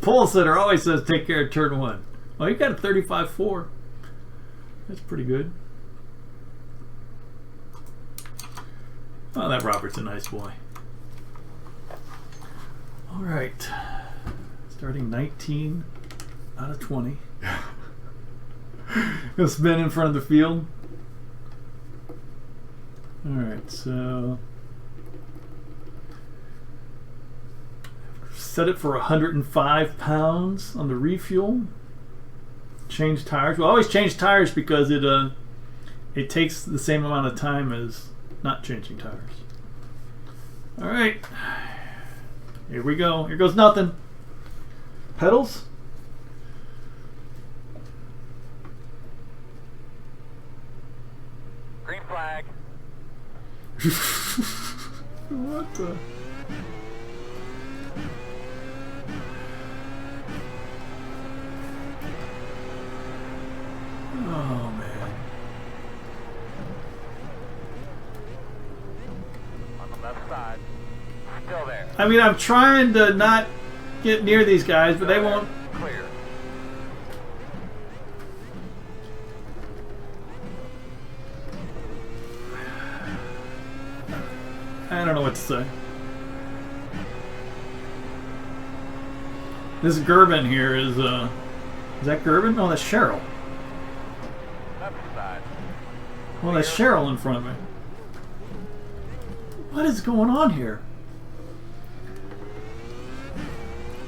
pole sitter always says take care of turn 1. Oh, you got a 35.4. That's pretty good. Oh, that Robert's a nice boy. All right. Starting 19 out of 20. Gonna spin in front of the field. All right, so set it for 105 pounds on the refuel. Change tires. We always change tires because it takes the same amount of time as not changing tires. All right, here we go. Here goes nothing. Pedals. Green flag. What the? Oh man. On the left side. Still there. I mean, I'm trying to not get near these guys, but they won't. Clear. I don't know what to say. This Gerben here is that Gerben? No, that's Cheryl. Left side. Well, that's Cheryl in front of me. What is going on here?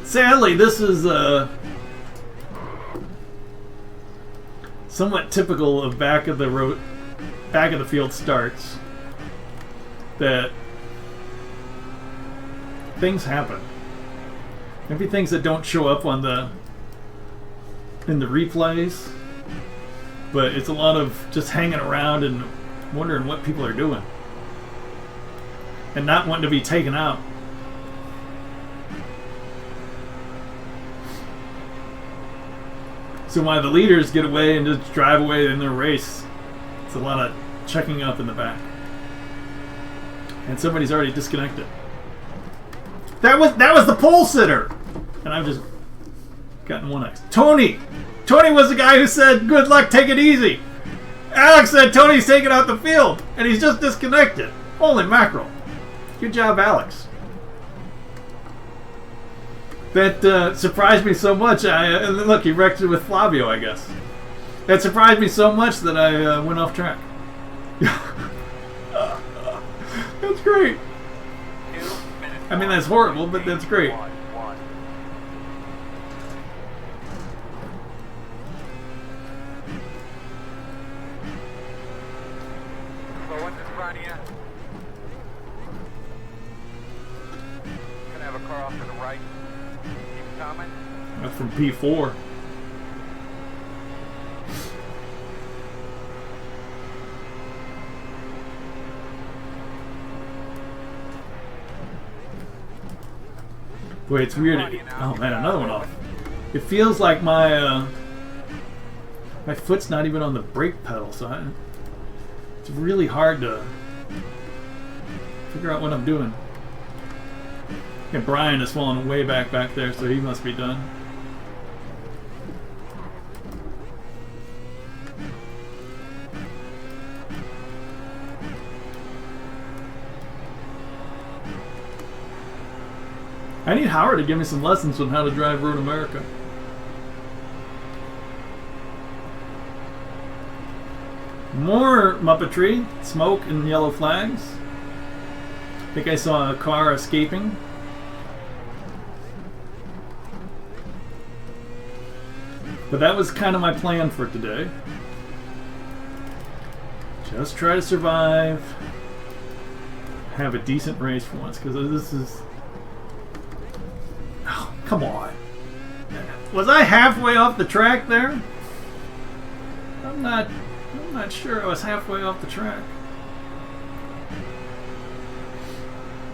Sadly, this is somewhat typical of back of the field starts. That things happen. Maybe things that don't show up on in the replays, but it's a lot of just hanging around and wondering what people are doing and not wanting to be taken out. So while the leaders get away and just drive away in their race, it's a lot of checking up in the back. And somebody's already disconnected. That was the pole sitter, and I've just gotten 1x. Tony was the guy who said, "Good luck, take it easy." Alex said Tony's taking out the field, and he's just disconnected. Holy mackerel! Good job, Alex. That surprised me so much. Look, he wrecked it with Flavio, I guess. That surprised me so much that I went off track. That's great. 2 minutes. I mean, that's horrible, but that's great. 1. Slow one's in front of you. Gonna have a car off to the right. Keep coming. That's from P4. Boy, it's weird. Oh man, another one off. It feels like my foot's not even on the brake pedal, so it's really hard to figure out what I'm doing. And Brian is falling way back there, so he must be done. I need Howard to give me some lessons on how to drive Road America. More Muppetry, smoke and yellow flags. I think I saw a car escaping. But that was kind of my plan for today. Just try to survive. Have a decent race for once, because this is... Oh, come on. Was I halfway off the track there? I'm not sure I was halfway off the track.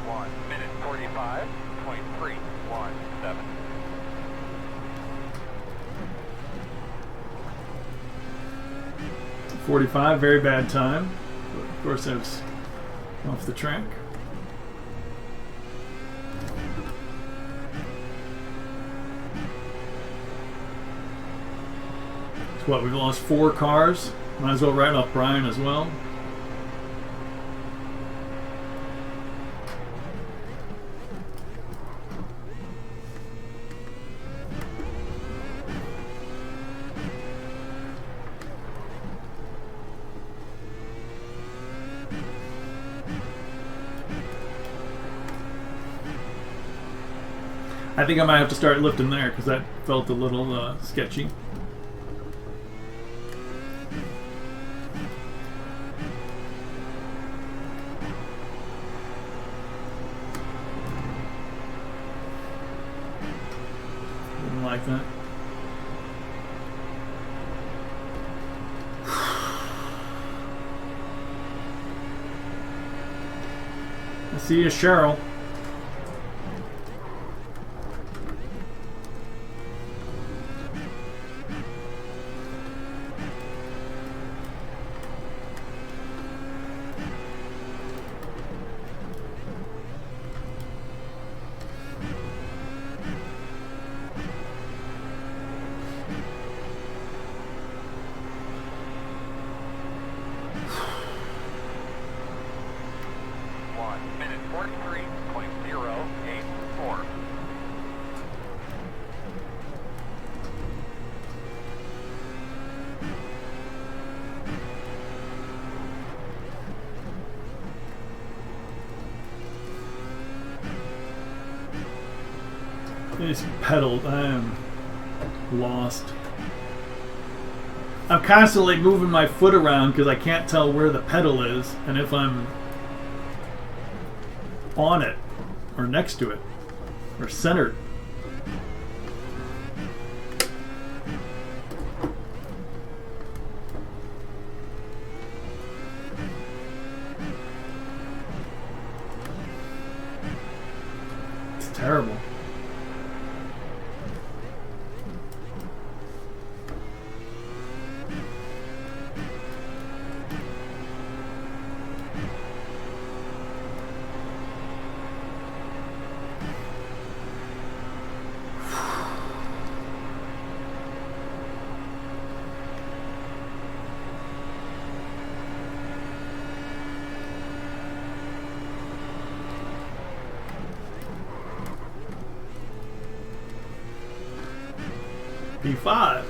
1 minute 45.317. 45, very bad time. But of course, I was off the track. So what, we've lost 4 cars. Might as well write off Brian as well. I think I might have to start lifting there because that felt a little sketchy. Didn't like that. I see you, Cheryl. These pedals, I am lost. I'm constantly moving my foot around because I can't tell where the pedal is and if I'm on it or next to it or centered. It's terrible. P5.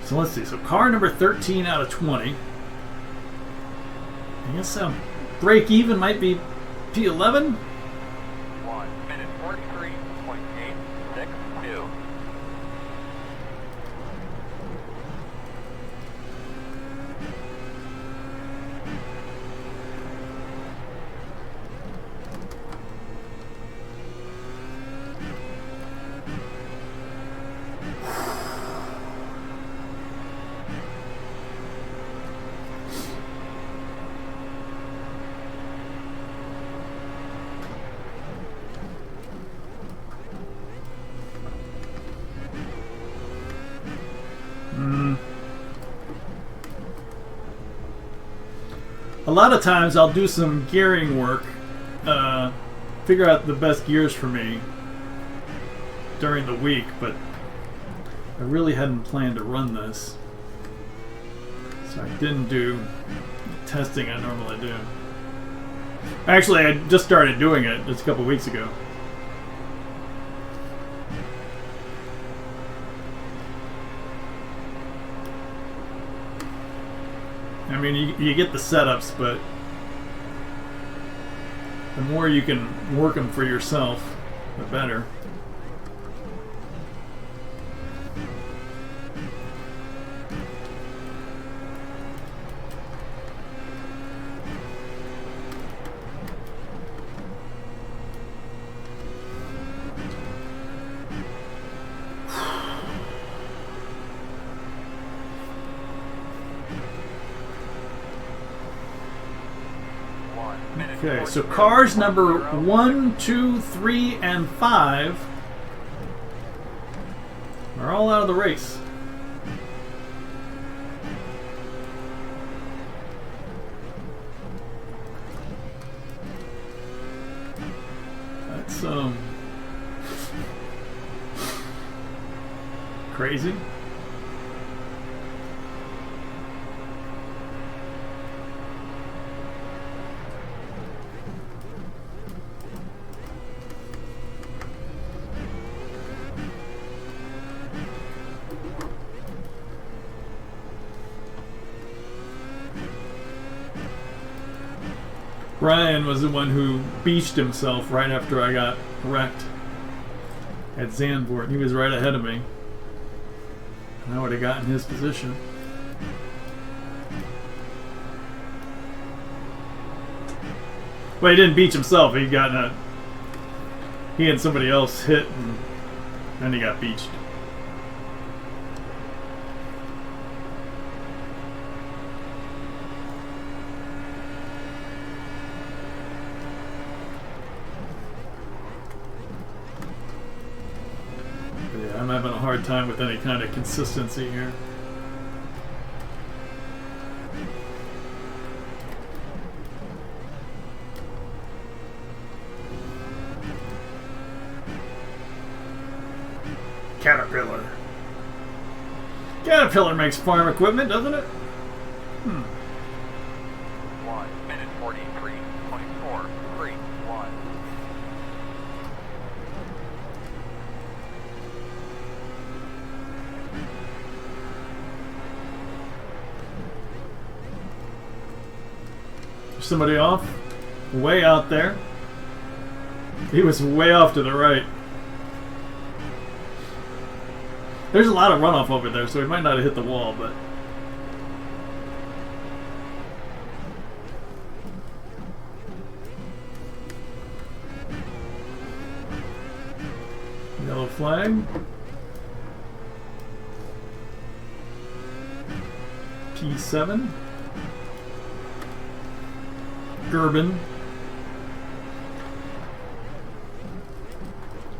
So let's see. So car number 13 out of 20. I guess break even might be P11. 1 minute 43.862. A lot of times I'll do some gearing work, figure out the best gears for me during the week, but I really hadn't planned to run this. So I didn't do the testing I normally do. Actually, I just started doing it just a couple weeks ago. I mean, you get the setups, but the more you can work them for yourself, the better. Okay, so cars number 1, 2, 3, and 5 are all out of the race. awesome. Crazy. Ryan was the one who beached himself right after I got wrecked at Zandvoort. He was right ahead of me. And I would have gotten his position. Well, he didn't beach himself. He had somebody else hit, and then he got beached. I'm having a hard time with any kind of consistency here. Caterpillar. Caterpillar makes farm equipment, doesn't it? 1 minute 43.4. 3, 1. Somebody off, way out there. He was way off to the right. There's a lot of runoff over there, so he might not have hit the wall, but yellow flag. P7. Gerben.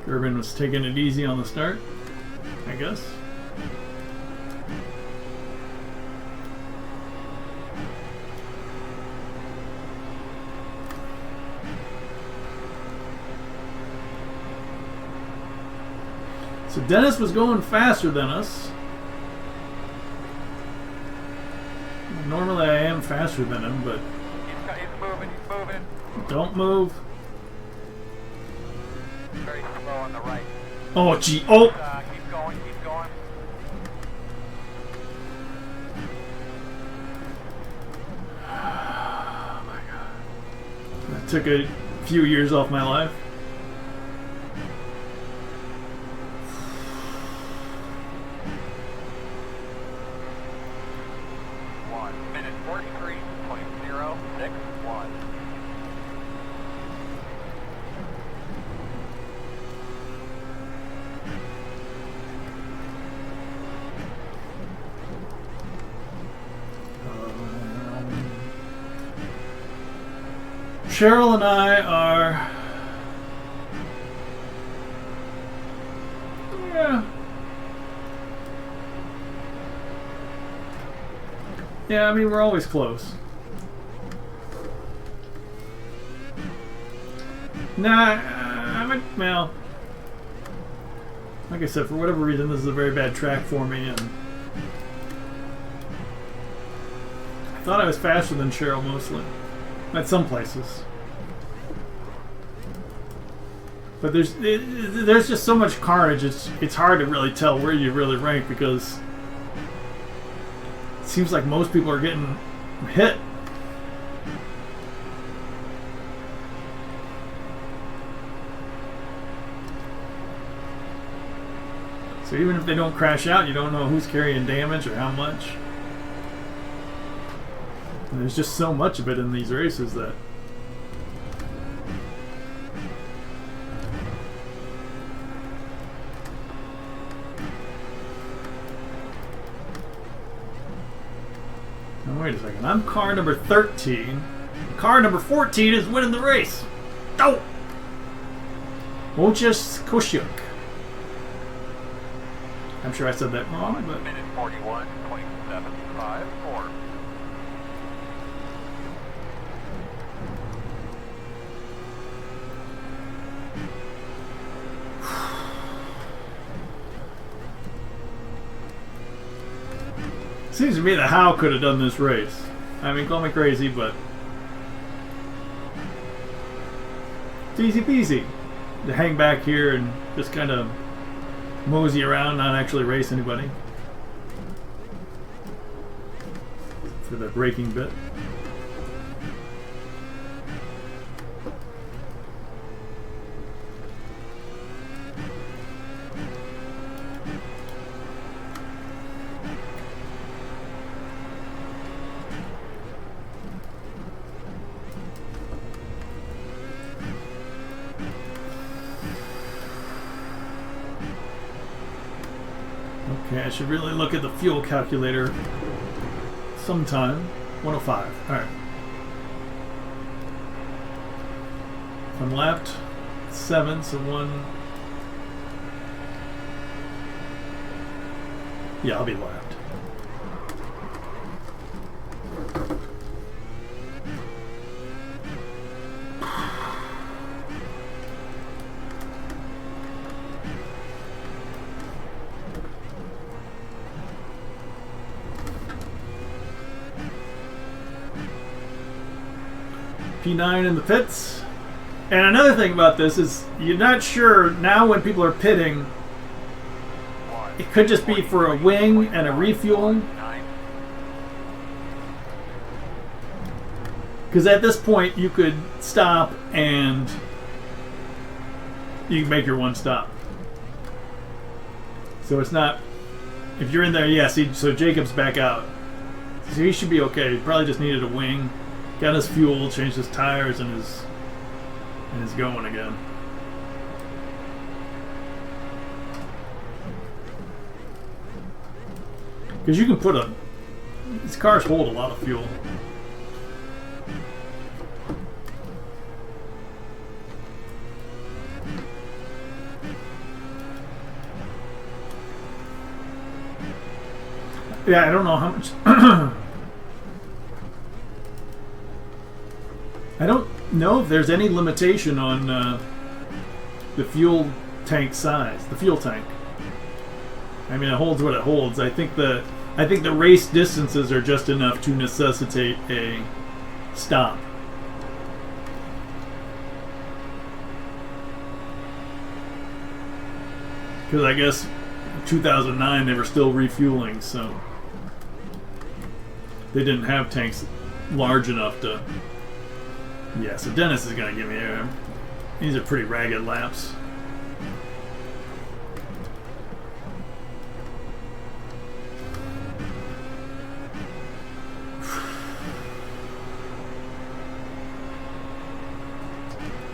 Gerben was taking it easy on the start, I guess. So Dennis was going faster than us. Normally I am faster than him, but He's moving, he's moving. don't move. Very slow on the right. Oh, gee. Oh! Keep going, keep going. Oh my god. That took a few years off my life. Cheryl and I are... Yeah, I mean, we're always close. Nah, well... Like I said, for whatever reason, this is a very bad track for me, and... I thought I was faster than Cheryl, mostly. At some places. But there's just so much carnage, it's hard to really tell where you really rank, because it seems like most people are getting hit. So even if they don't crash out, you don't know who's carrying damage or how much. And there's just so much of it in these races that... Now wait a second, I'm car number 13. Car number 14 is winning the race. Oh! Wojciech Kosiuk. I'm sure I said that wrong, but... Minute 41.754. Seems to me that Howe could have done this race. I mean, call me crazy, but it's easy peasy to hang back here and just kind of mosey around, not actually race anybody. For the braking bit. Okay, I should really look at the fuel calculator sometime. 105. Alright. If I'm lapped, 7, so 1. Yeah, I'll be lapped. P9 in the pits. And another thing about this is you're not sure now when people are pitting, it could just be for a wing and a refuel. Because at this point you could stop and you can make your one stop. So it's not, if you're in there, yes, so Jacob's back out. So he should be okay. He probably just needed a wing. Got his fuel, changed his tires, and is going again. Because you can put these cars hold a lot of fuel. Yeah, I don't know how much. I don't know if there's any limitation on the fuel tank size, the fuel tank. I mean, it holds what it holds. I think the race distances are just enough to necessitate a stop. Because I guess in 2009 they were still refueling, so they didn't have tanks large enough to. Yeah, so Dennis is going to give me a. These are pretty ragged laps.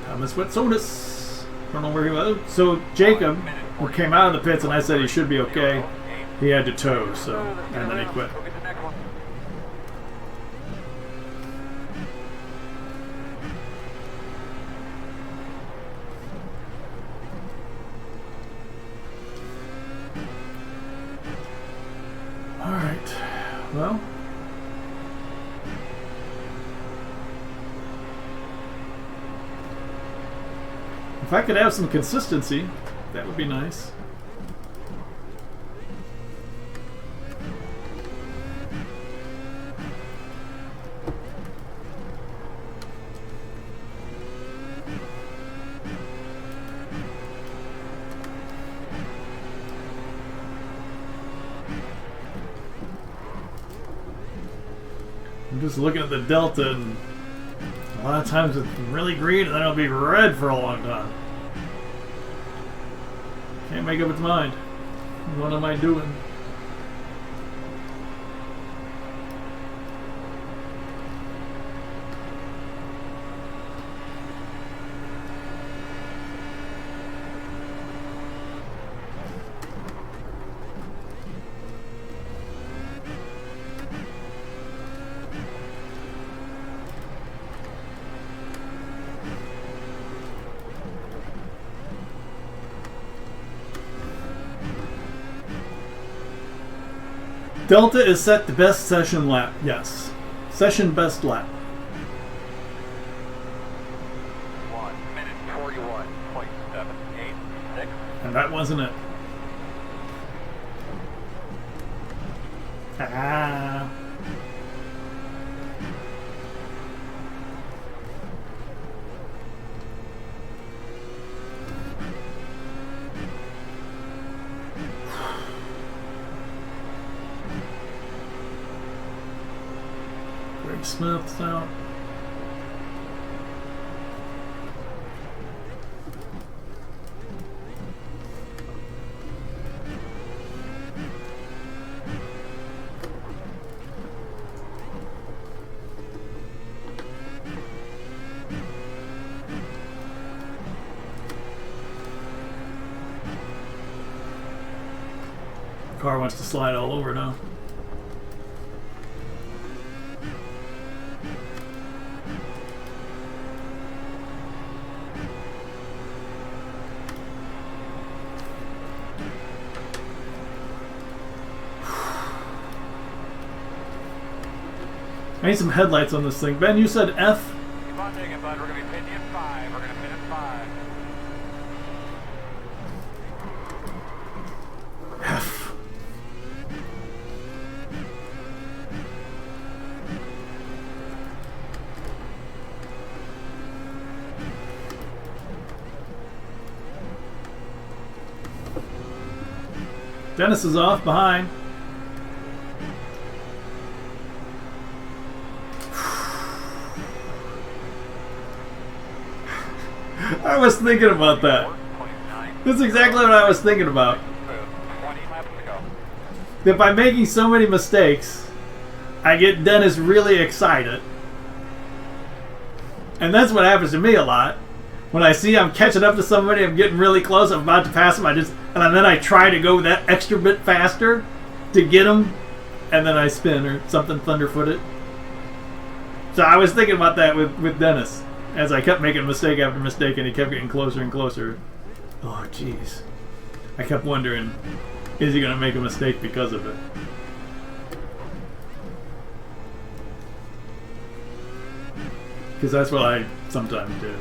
Thomas Wetsonis. Don't know where he was. So Jacob, who came out of the pits and I said he should be okay, he had to tow, so, and then he quit. Well, if I could have some consistency, that would be nice. I'm just looking at the delta, and a lot of times it's really green and then it'll be red for a long time. Can't make up its mind. What am I doing? Delta is set to best session lap. Yes. Session best lap. 1:41.786. And that wasn't it. Ah. Greg Smith's out. Car wants to slide all over now. I need some headlights on this thing. Ben, you said F? Keep on digging, bud. We're going to be pitting at 5. We're going to pit at 5. F. Dennis is off behind. I was thinking about that. That's exactly what I was thinking about. 20 laps to go. That by making so many mistakes, I get Dennis really excited. And that's what happens to me a lot. When I see I'm catching up to somebody, I'm getting really close, I'm about to pass them, and then I try to go that extra bit faster to get them, and then I spin or something thunderfooted. So I was thinking about that with Dennis. As I kept making mistake after mistake, and he kept getting closer and closer. Oh, jeez. I kept wondering, is he going to make a mistake because of it? Because that's what I sometimes do.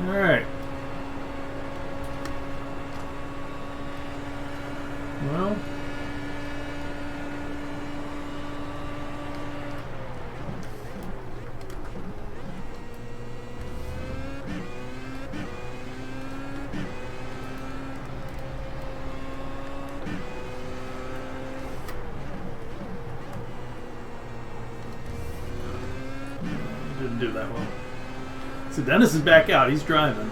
Alright. Well. Didn't do that well. So Dennis is back out. He's driving.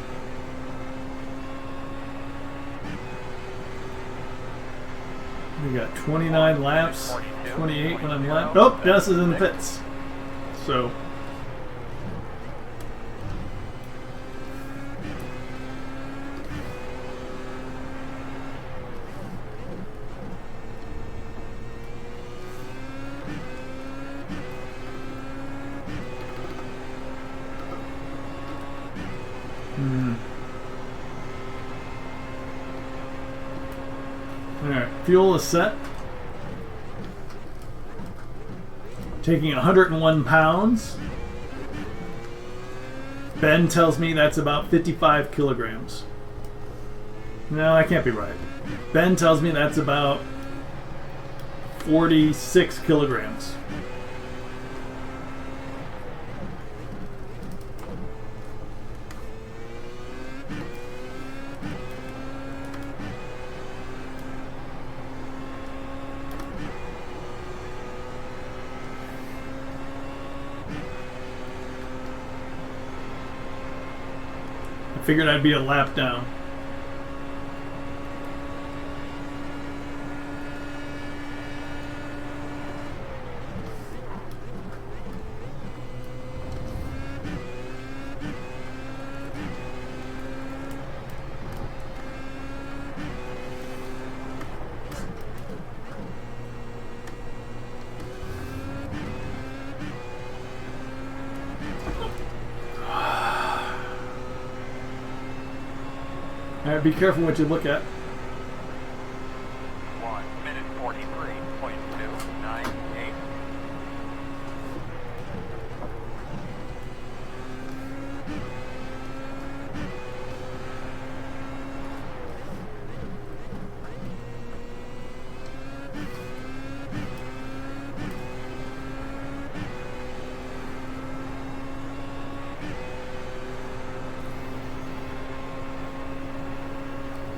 We got 29 laps, 28 when I'm left. Nope, Dennis is in the pits. So. Alright, fuel is set. Taking 101 pounds. Ben tells me that's about 55 kilograms. No, that can't be right. Ben tells me that's about 46 kilograms. Figured I'd be a lap down. Alright, be careful what you look at. 1 minute 43.298.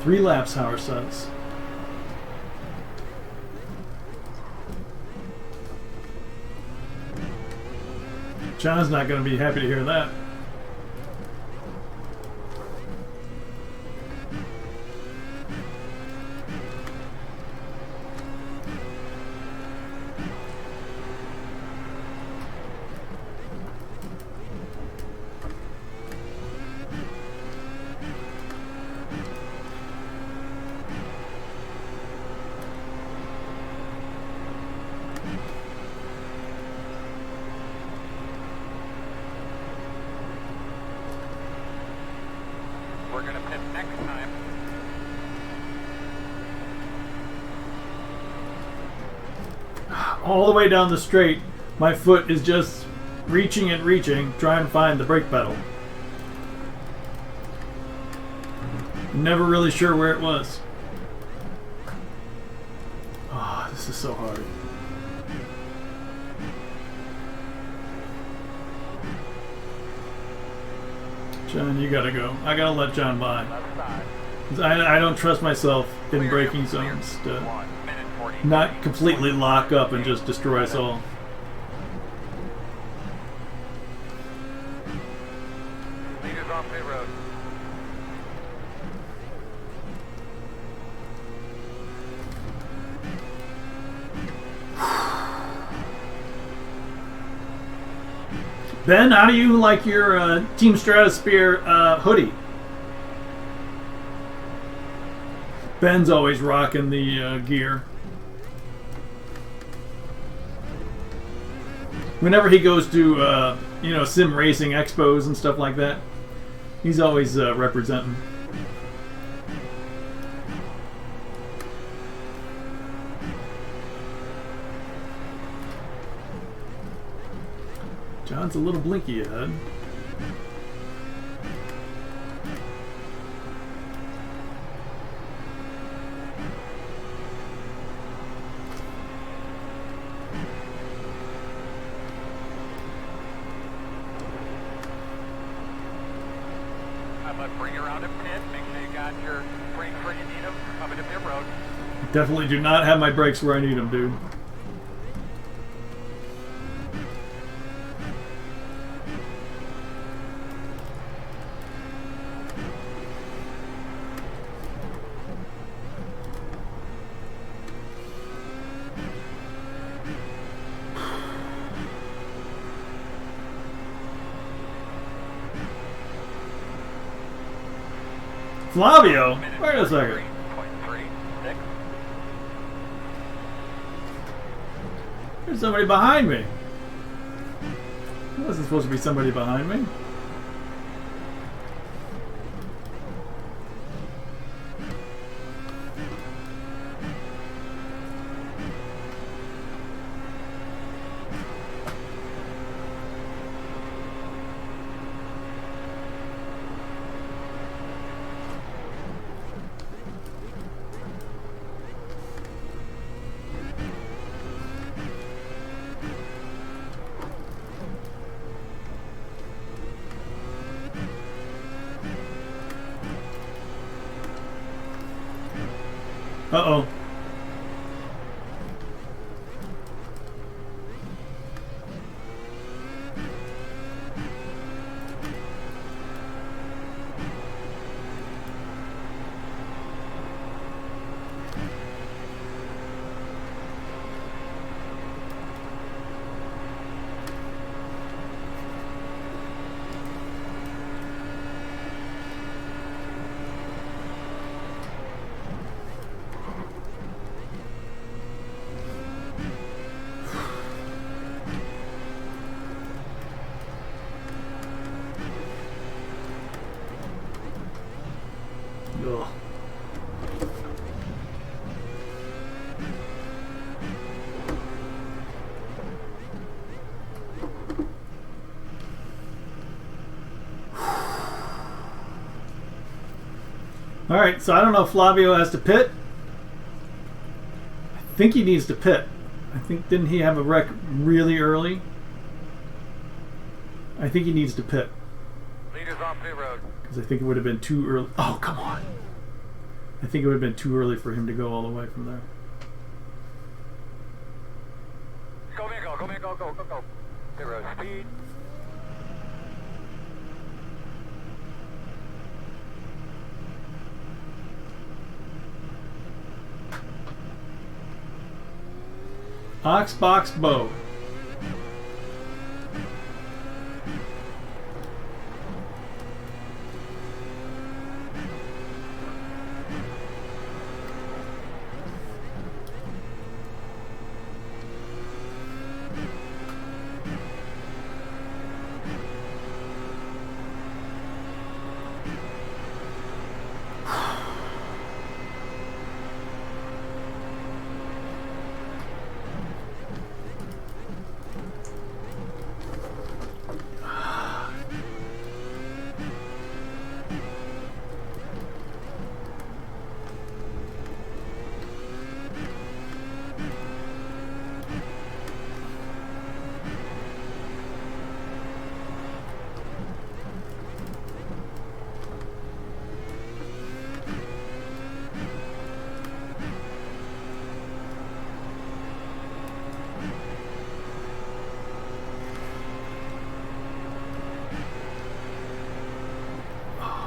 Three laps, Howard says. John's not going to be happy to hear that. We're gonna pit next time. All the way down the straight, my foot is just reaching and reaching, trying to find the brake pedal. Never really sure where it was. Oh, this is so hard. John, you gotta go. I gotta let John by. Left side. 'Cause I don't trust myself in braking zones to 1 minute 40. not completely lock up and just destroy us all. Leaders off pit road. Ben, how do you like your Team TheSpearSTL hoodie? Ben's always rocking the gear. Whenever he goes to, sim racing expos and stuff like that, he's always representing. John's a little blinky ahead. How about bring her around a pit? Make sure you got your brakes where you need them. Coming to pit road. Definitely do not have my brakes where I need them, dude. Flavio? Wait a second. 3.36. There's somebody behind me. There wasn't supposed to be somebody behind me. Uh-oh. Alright, so I don't know if Flavio has to pit. I think he needs to pit. I think, didn't he have a wreck really early? I think he needs to pit. Leaders off pit road. Because I think it would have been too early. Oh, come on. I think it would have been too early for him to go all the way from there. Go, man, go, go, man, go, go, go, go. Pit road speed. Ox box bow.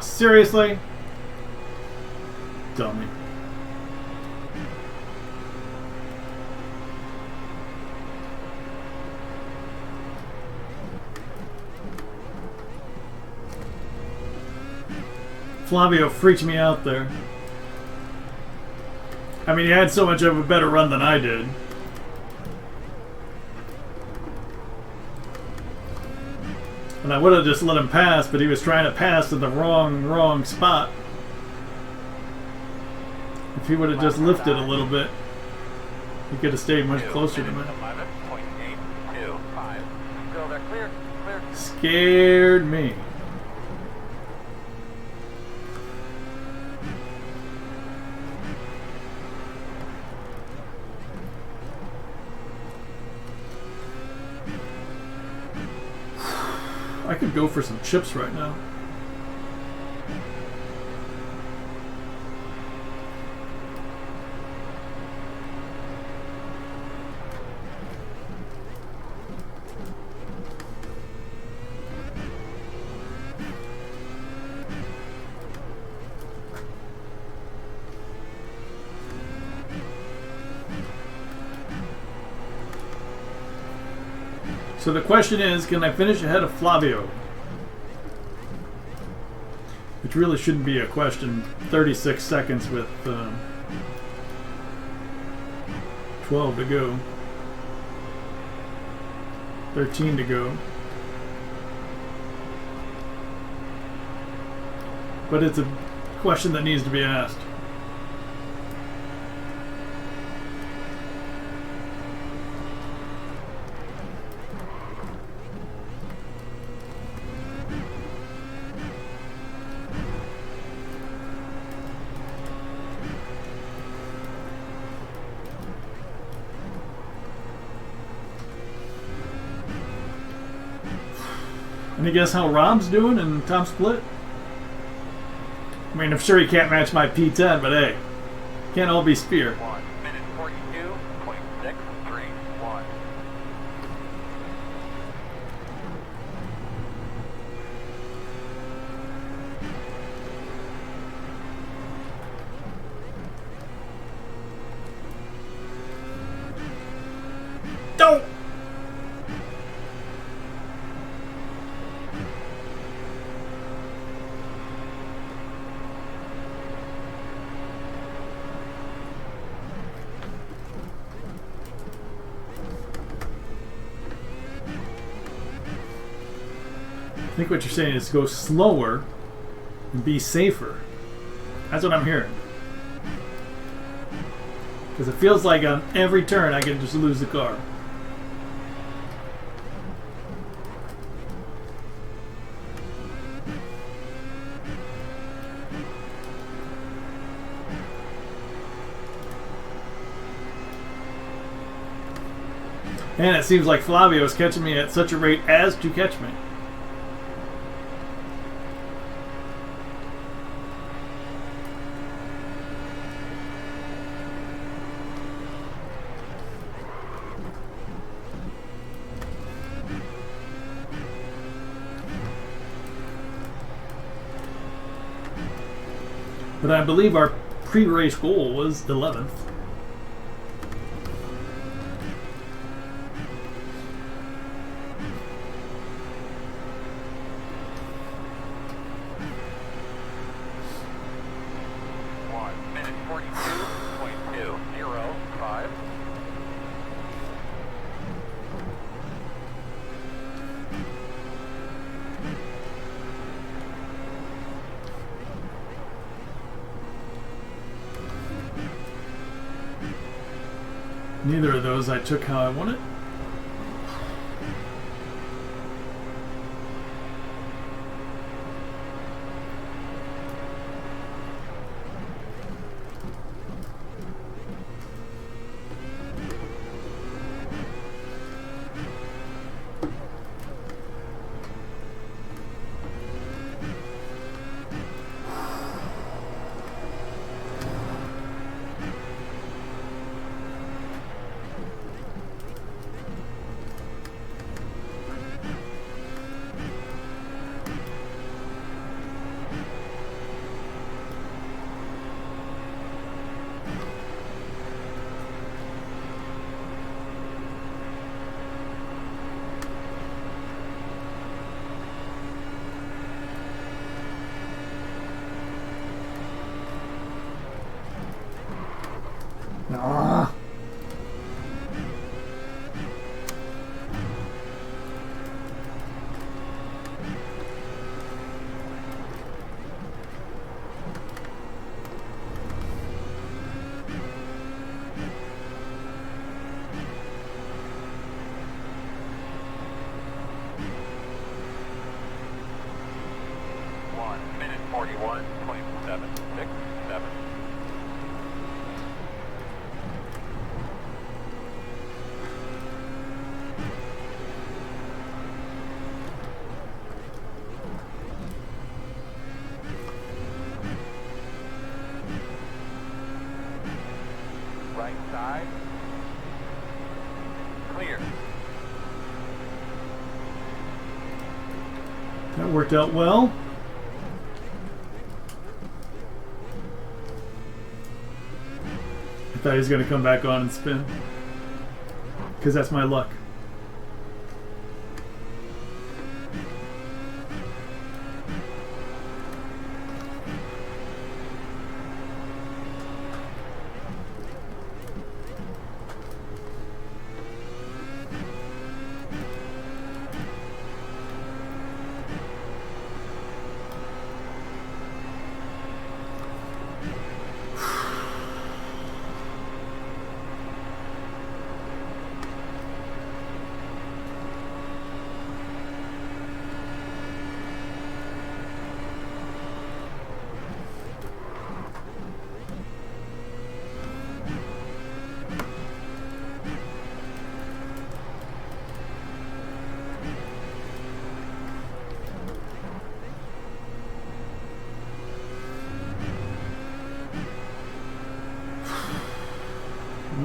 Seriously? Dummy. Flavio freaked me out there. I mean, he had so much of a better run than I did. And I would have just let him pass, but he was trying to pass in the wrong spot. If he would have just lifted a little bit, he could have stayed much closer to me. 11.825. Still there, clear, clear. Scared me. I could go for some chips right now. So the question is, can I finish ahead of Flavio? Which really shouldn't be a question. 36 seconds with 12 to go. 13 to go. But it's a question that needs to be asked. Any guess how Rob's doing in top split? I mean, I'm sure he can't match my P10, but hey, can't all be Spear. 1 minute 42.631. Don't! I think what you're saying is go slower and be safer. That's what I'm hearing. Because it feels like on every turn I can just lose the car. And it seems like Flavio is catching me at such a rate as to catch me. But I believe our pre-race goal was 11th. Neither of those I took how I wanted. Ah. Right side. Clear. That worked out well. I thought he was going to come back on and spin. Because that's my luck.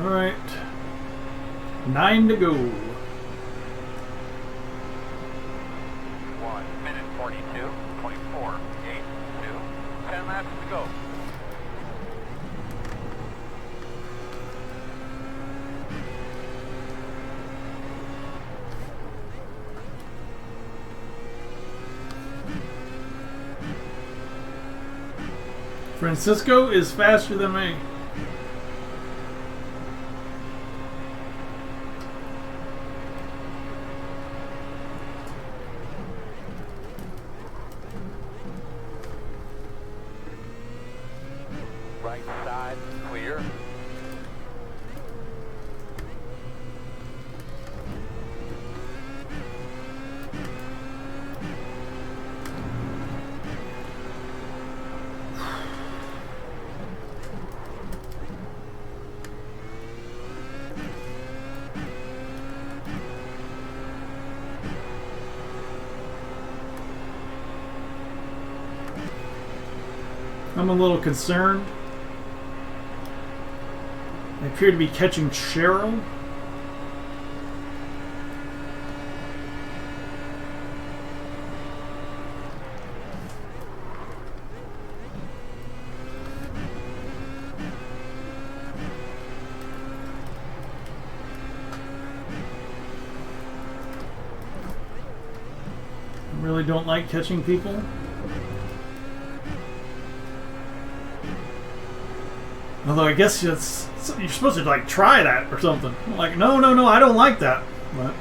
Alright. 9 to go. 1 minute 42.482. 10 laps to go. Francisco is faster than me. Right side, clear. I'm a little concerned. They appear to be catching Cheryl. I really don't like catching people. Although I guess you're supposed to like try that or something. I'm like, no, I don't like that. But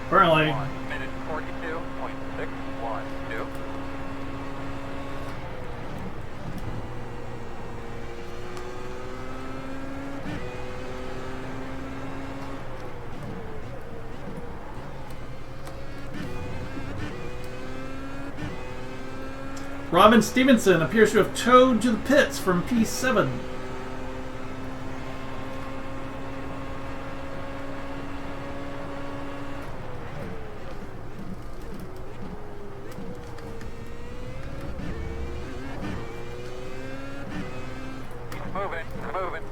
apparently. 1 minute 42.612. Robin Stevenson appears to have towed to the pits from P7. Moving.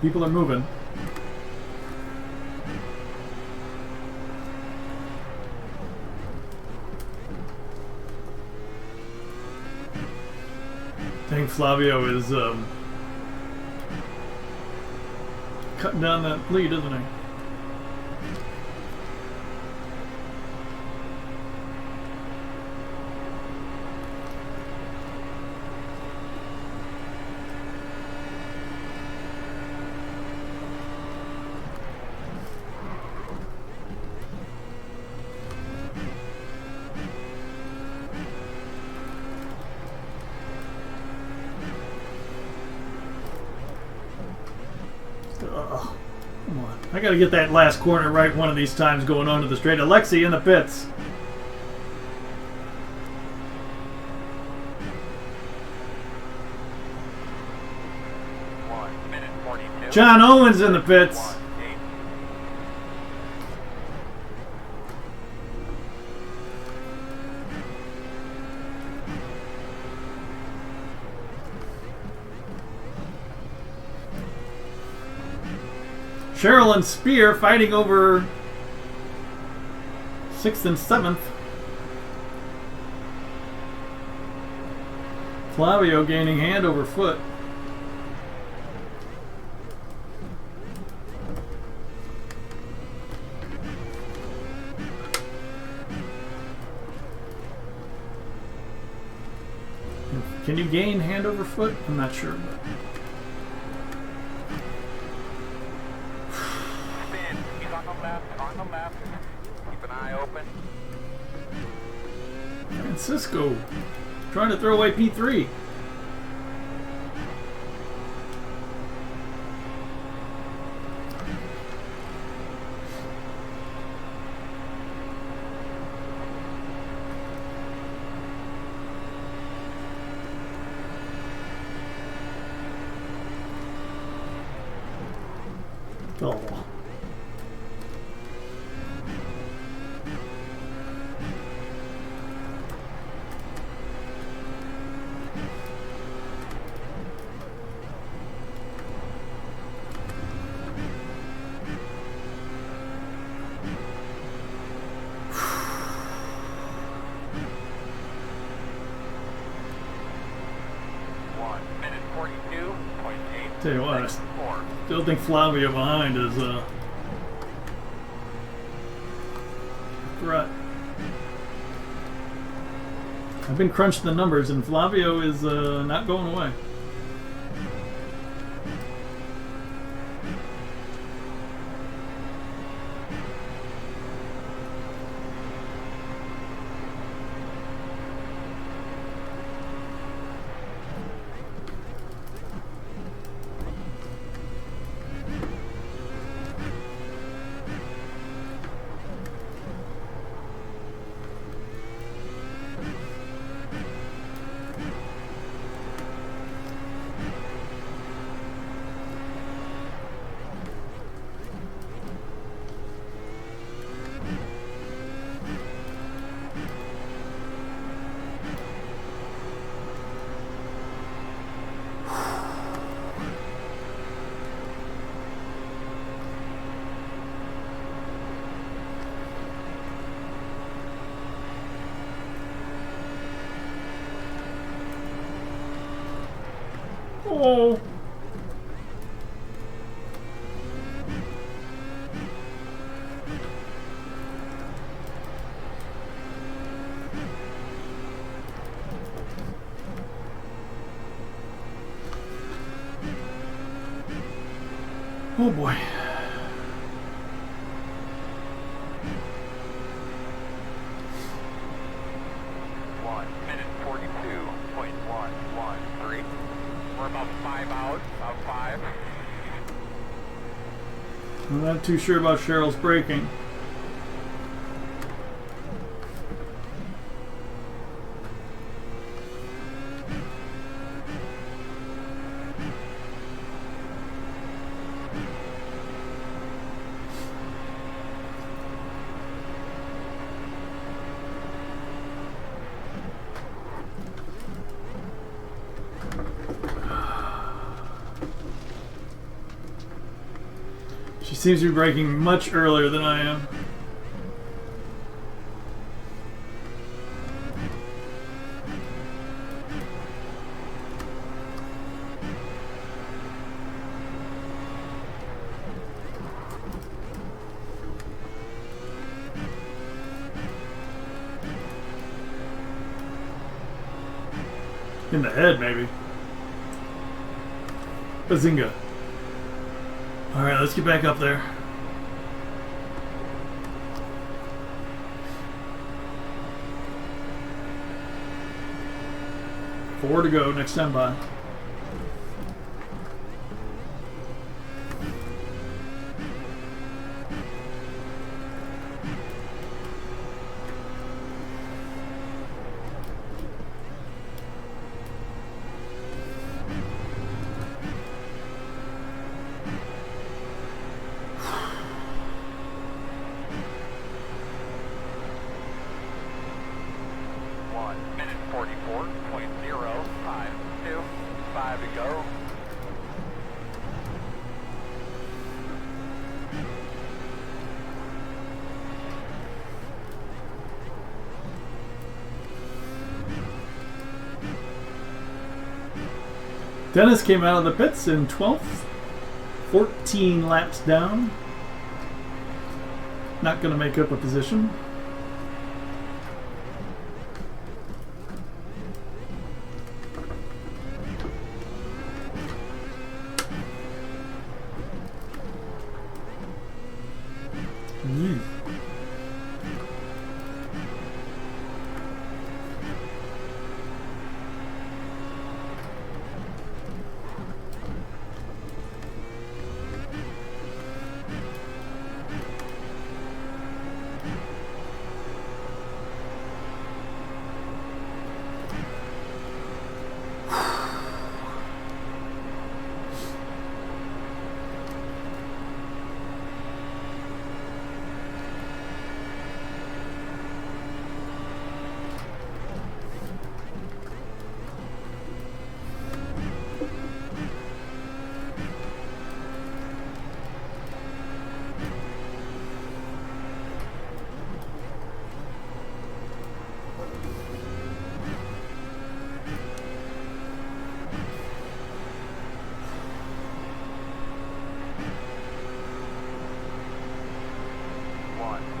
People are moving. I think Flavio is cutting down that lead, isn't he? Come on. I gotta get that last corner right one of these times going on to the straight. Alexi in the pits. John Owens in the pits. Cheryl and Spear fighting over 6th and 7th. Flavio gaining hand over foot. Can you gain hand over foot? I'm not sure. But On the left. Keep an eye open. Francisco trying to throw away P3. Oh. Tell you what, I still think Flavio behind is threat. I've been crunching the numbers, and Flavio is not going away. Oh. Oh boy. One minute 42.113. We're about 5 out. About 5. I'm not too sure about Cheryl's braking. She seems to be braking much earlier than I am. In the head, maybe. Bazinga. Alright, let's get back up there. 4 to go, next time by. Minute 44.052. 5 to go. Dennis came out of the pits in 12th. 14 laps down. Not going to make up a position.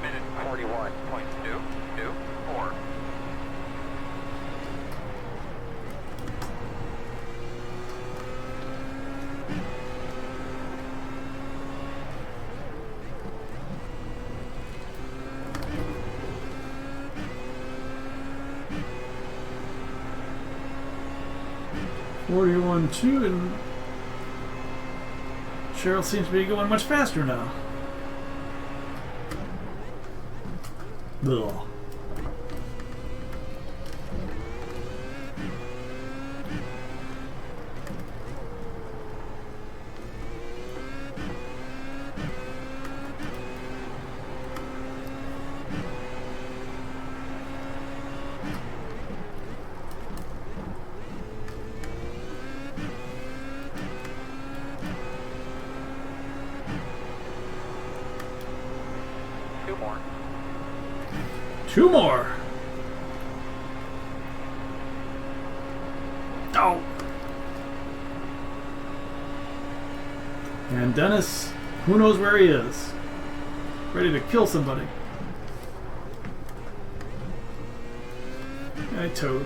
Minute 41.224. Forty-one, 2, and Cheryl seems to be going much faster now. Ugh. Two more. Oh. And Dennis, who knows where he is? Ready to kill somebody. I towed.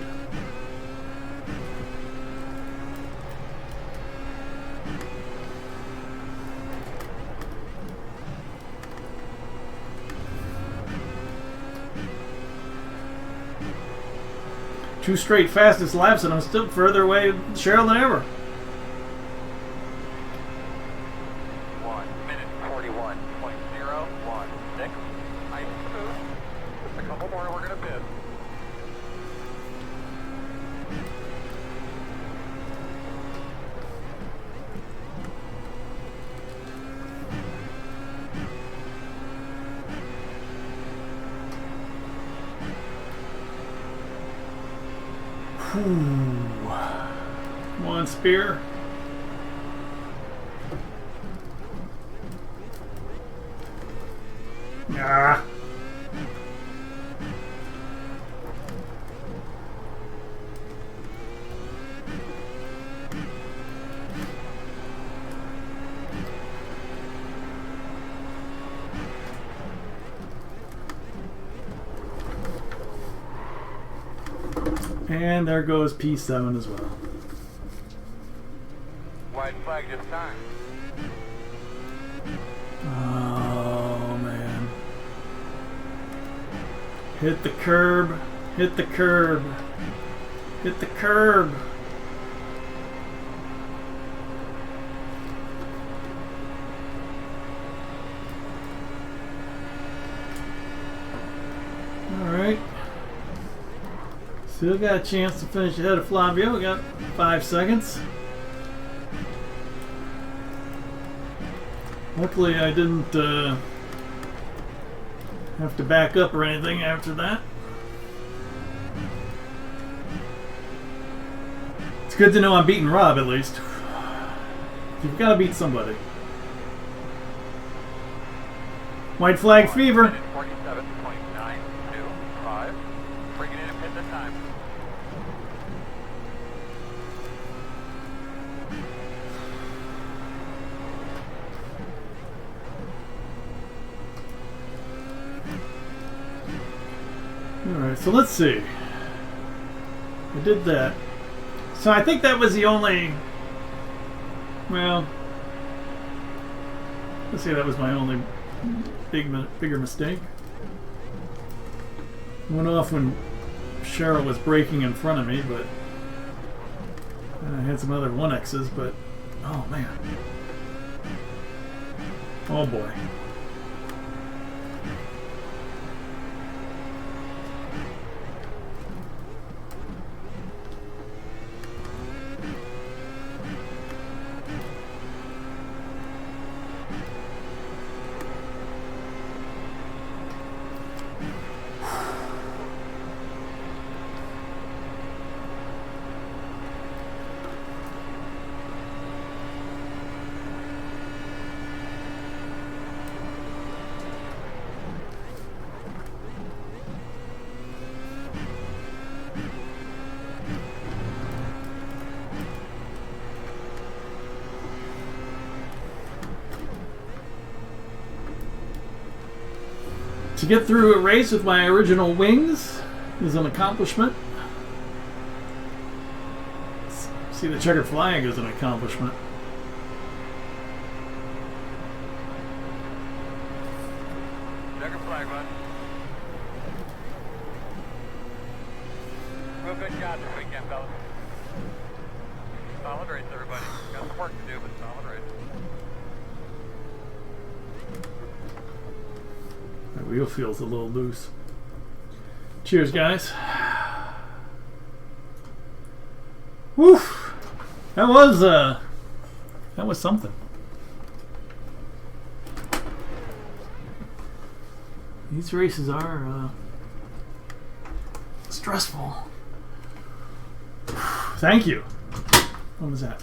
Two straight fastest laps, and I'm still further away with Cheryl than ever. 1 minute 41.016. Nice smooth. Just a couple more, we're gonna bid. Come on, Spear. Ah. And there goes P7 as well. White flag this time. Oh, man. Hit the curb. Hit the curb. Hit the curb. Alright. Still got a chance to finish ahead of Flavio. We got 5 seconds. Luckily I didn't have to back up or anything after that. It's good to know I'm beating Rob at least. You've got to beat somebody. White flag fever. 47.925. Bring it in and hit the time. Alright, so let's see. I did that. So I think that was the only... Well... Let's say that was my only bigger mistake. Went off when Cheryl was braking in front of me, but... I had some other 1Xs, but... Oh, man. Oh, boy. To get through a race with my original wings is an accomplishment. See, the checkered flag is an accomplishment. Checkered flag, bud. Real good job this weekend, fellas. Solid race, everybody. Got some work to do, but solid race. My wheel feels a little loose. Cheers, guys. Woof! That was something. These races are stressful. Thank you. What was that?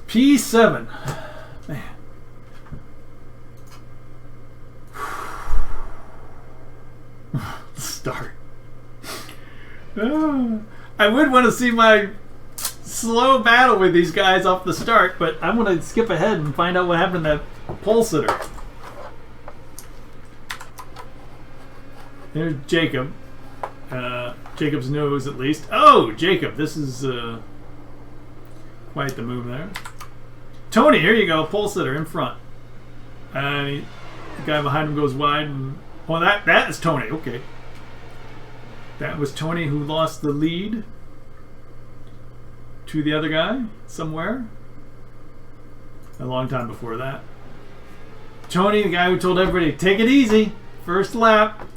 P7. Man. Start. I would want to see my slow battle with these guys off the start, but I'm going to skip ahead and find out what happened to that pole sitter. There's Jacob. Jacob's nose, at least. Oh, Jacob. This is quite the move there. Tony, here you go. Pole sitter in front. The guy behind him goes wide. And, well, that is Tony. Okay. That was Tony who lost the lead to the other guy somewhere. A long time before that. Tony, the guy who told everybody, take it easy. First lap.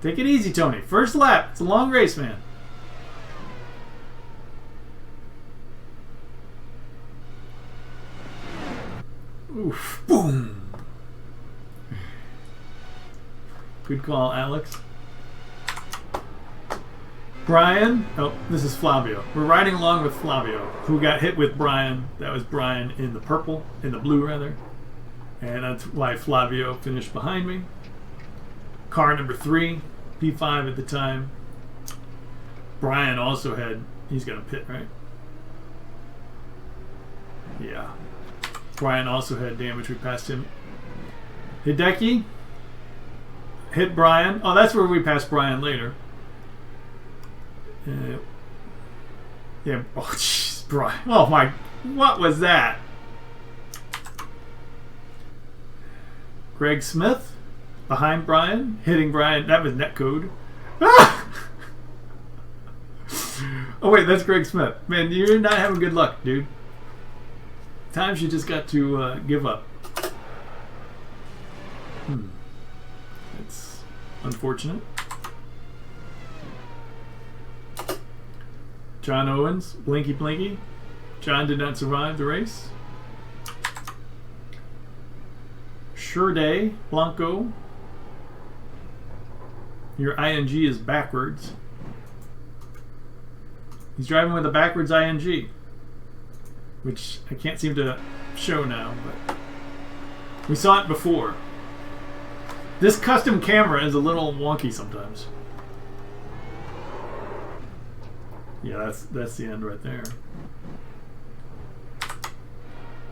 Take it easy, Tony. First lap. It's a long race, man. Oof. Boom. Good call, Alex. Brian. Oh, this is Flavio. We're riding along with Flavio, who got hit with Brian. That was Brian in the purple, in the blue, rather. And that's why Flavio finished behind me. Car number 3, P5 at the time. Brian also had, he's going to pit, right? Yeah. Brian also had damage. We passed him. Hideki hit Brian. Oh, that's where we passed Brian later. Yeah. Oh, jeez, Brian. Oh, my. What was that? Greg Smith behind Brian, hitting Brian. That was netcode. Ah! Oh, wait, that's Greg Smith. Man, you're not having good luck, dude. Times you just got to give up. That's unfortunate. John Owens, Blinky Blinky. John did not survive the race. Sure Day, Blanco. Your ING is backwards. He's driving with a backwards ING, which I can't seem to show now, but we saw it before. This custom camera is a little wonky sometimes. Yeah, that's the end right there.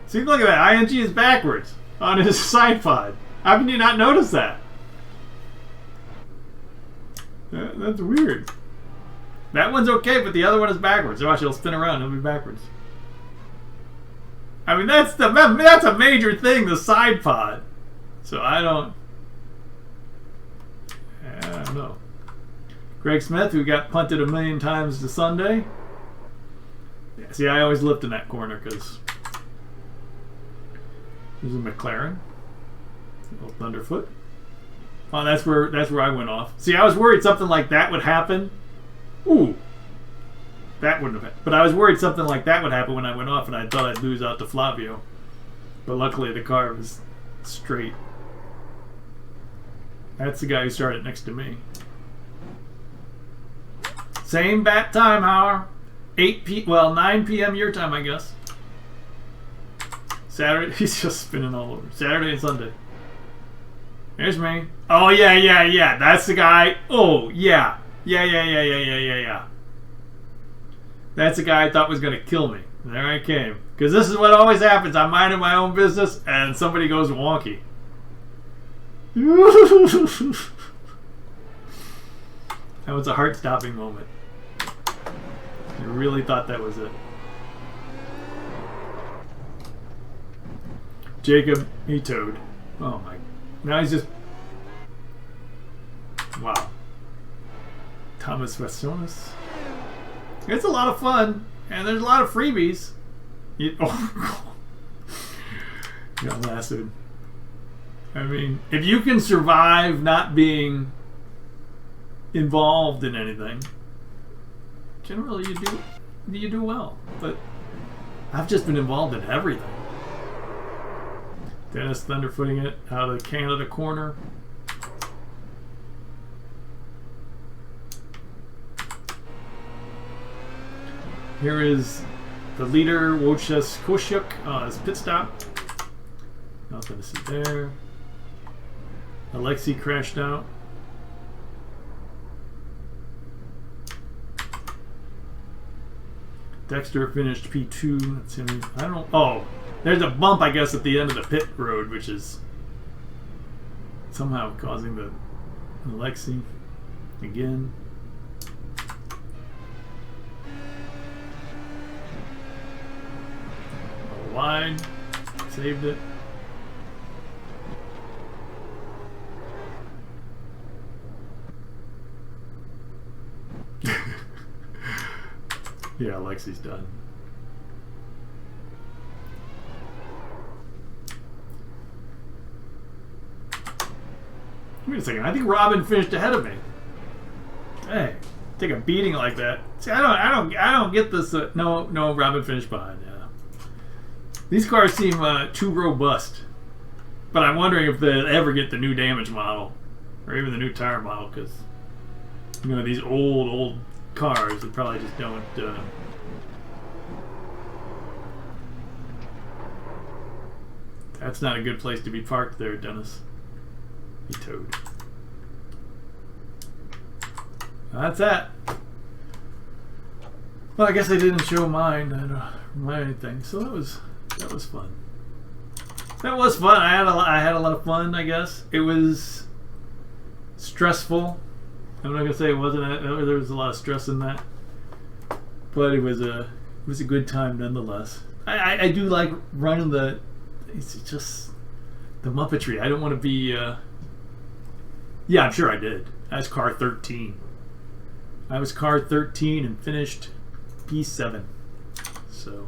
See, look at that. ING is backwards on his side pod. How can you not notice that? That's weird. That one's okay, but the other one is backwards. Watch, it'll spin around. It'll be backwards. I mean, that's a major thing, the side pod. So I don't know. Greg Smith, who got punted 1,000,000 times to Sunday. Yeah, see, I always lift in that corner because there's a McLaren. A little Thunderfoot. Oh, that's where I went off. See, I was worried something like that would happen. Ooh. That wouldn't have happened. But I was worried something like that would happen when I went off, and I thought I'd lose out to Flavio. But luckily the car was straight. That's the guy who started next to me. Same bat time, hour. 9 p.m. your time, I guess. Saturday, he's just spinning all over. Saturday and Sunday. Here's me. Oh, yeah. That's the guy. Oh, yeah. Yeah. That's the guy I thought was going to kill me. There I came. Because this is what always happens. I'm minding my own business, and somebody goes wonky. That was a heart-stopping moment. I really thought that was it. Jacob, he towed. Oh my. Now he's just. Wow. Thomas Westonis. It's a lot of fun, and there's a lot of freebies. Got lassoed. I mean, if you can survive not being involved in anything, generally you do well. But I've just been involved in everything. Dennis thunderfooting it out of the Canada corner. Here is the leader, Wojciech Kościuk, his pit stop. Nothing to see there. Alexei crashed out. Dexter finished P2. That's him. I don't know. Oh, there's a bump, I guess, at the end of the pit road, which is somehow causing the Alexi again. Wide. Saved it. Yeah, Lexi's done. Wait a second. I think Robin finished ahead of me. Hey, take a beating like that. See, I don't get this. No, Robin finished behind. Yeah. These cars seem too robust, but I'm wondering if they'll ever get the new damage model, or even the new tire model, because you know these old cars that probably just don't. That's not a good place to be parked there, Dennis. Be towed. That's that. Well, I guess I didn't show mine. I don't remind anything. So that was fun. That was fun. I had a lot of fun. I guess it was stressful. I'm not gonna say it wasn't. There was a lot of stress in that, but it was a good time nonetheless. I do like running the. It's just the Muppetry. I don't want to be. Yeah, I'm sure I did. I was car 13. I was car 13 and finished P7. So.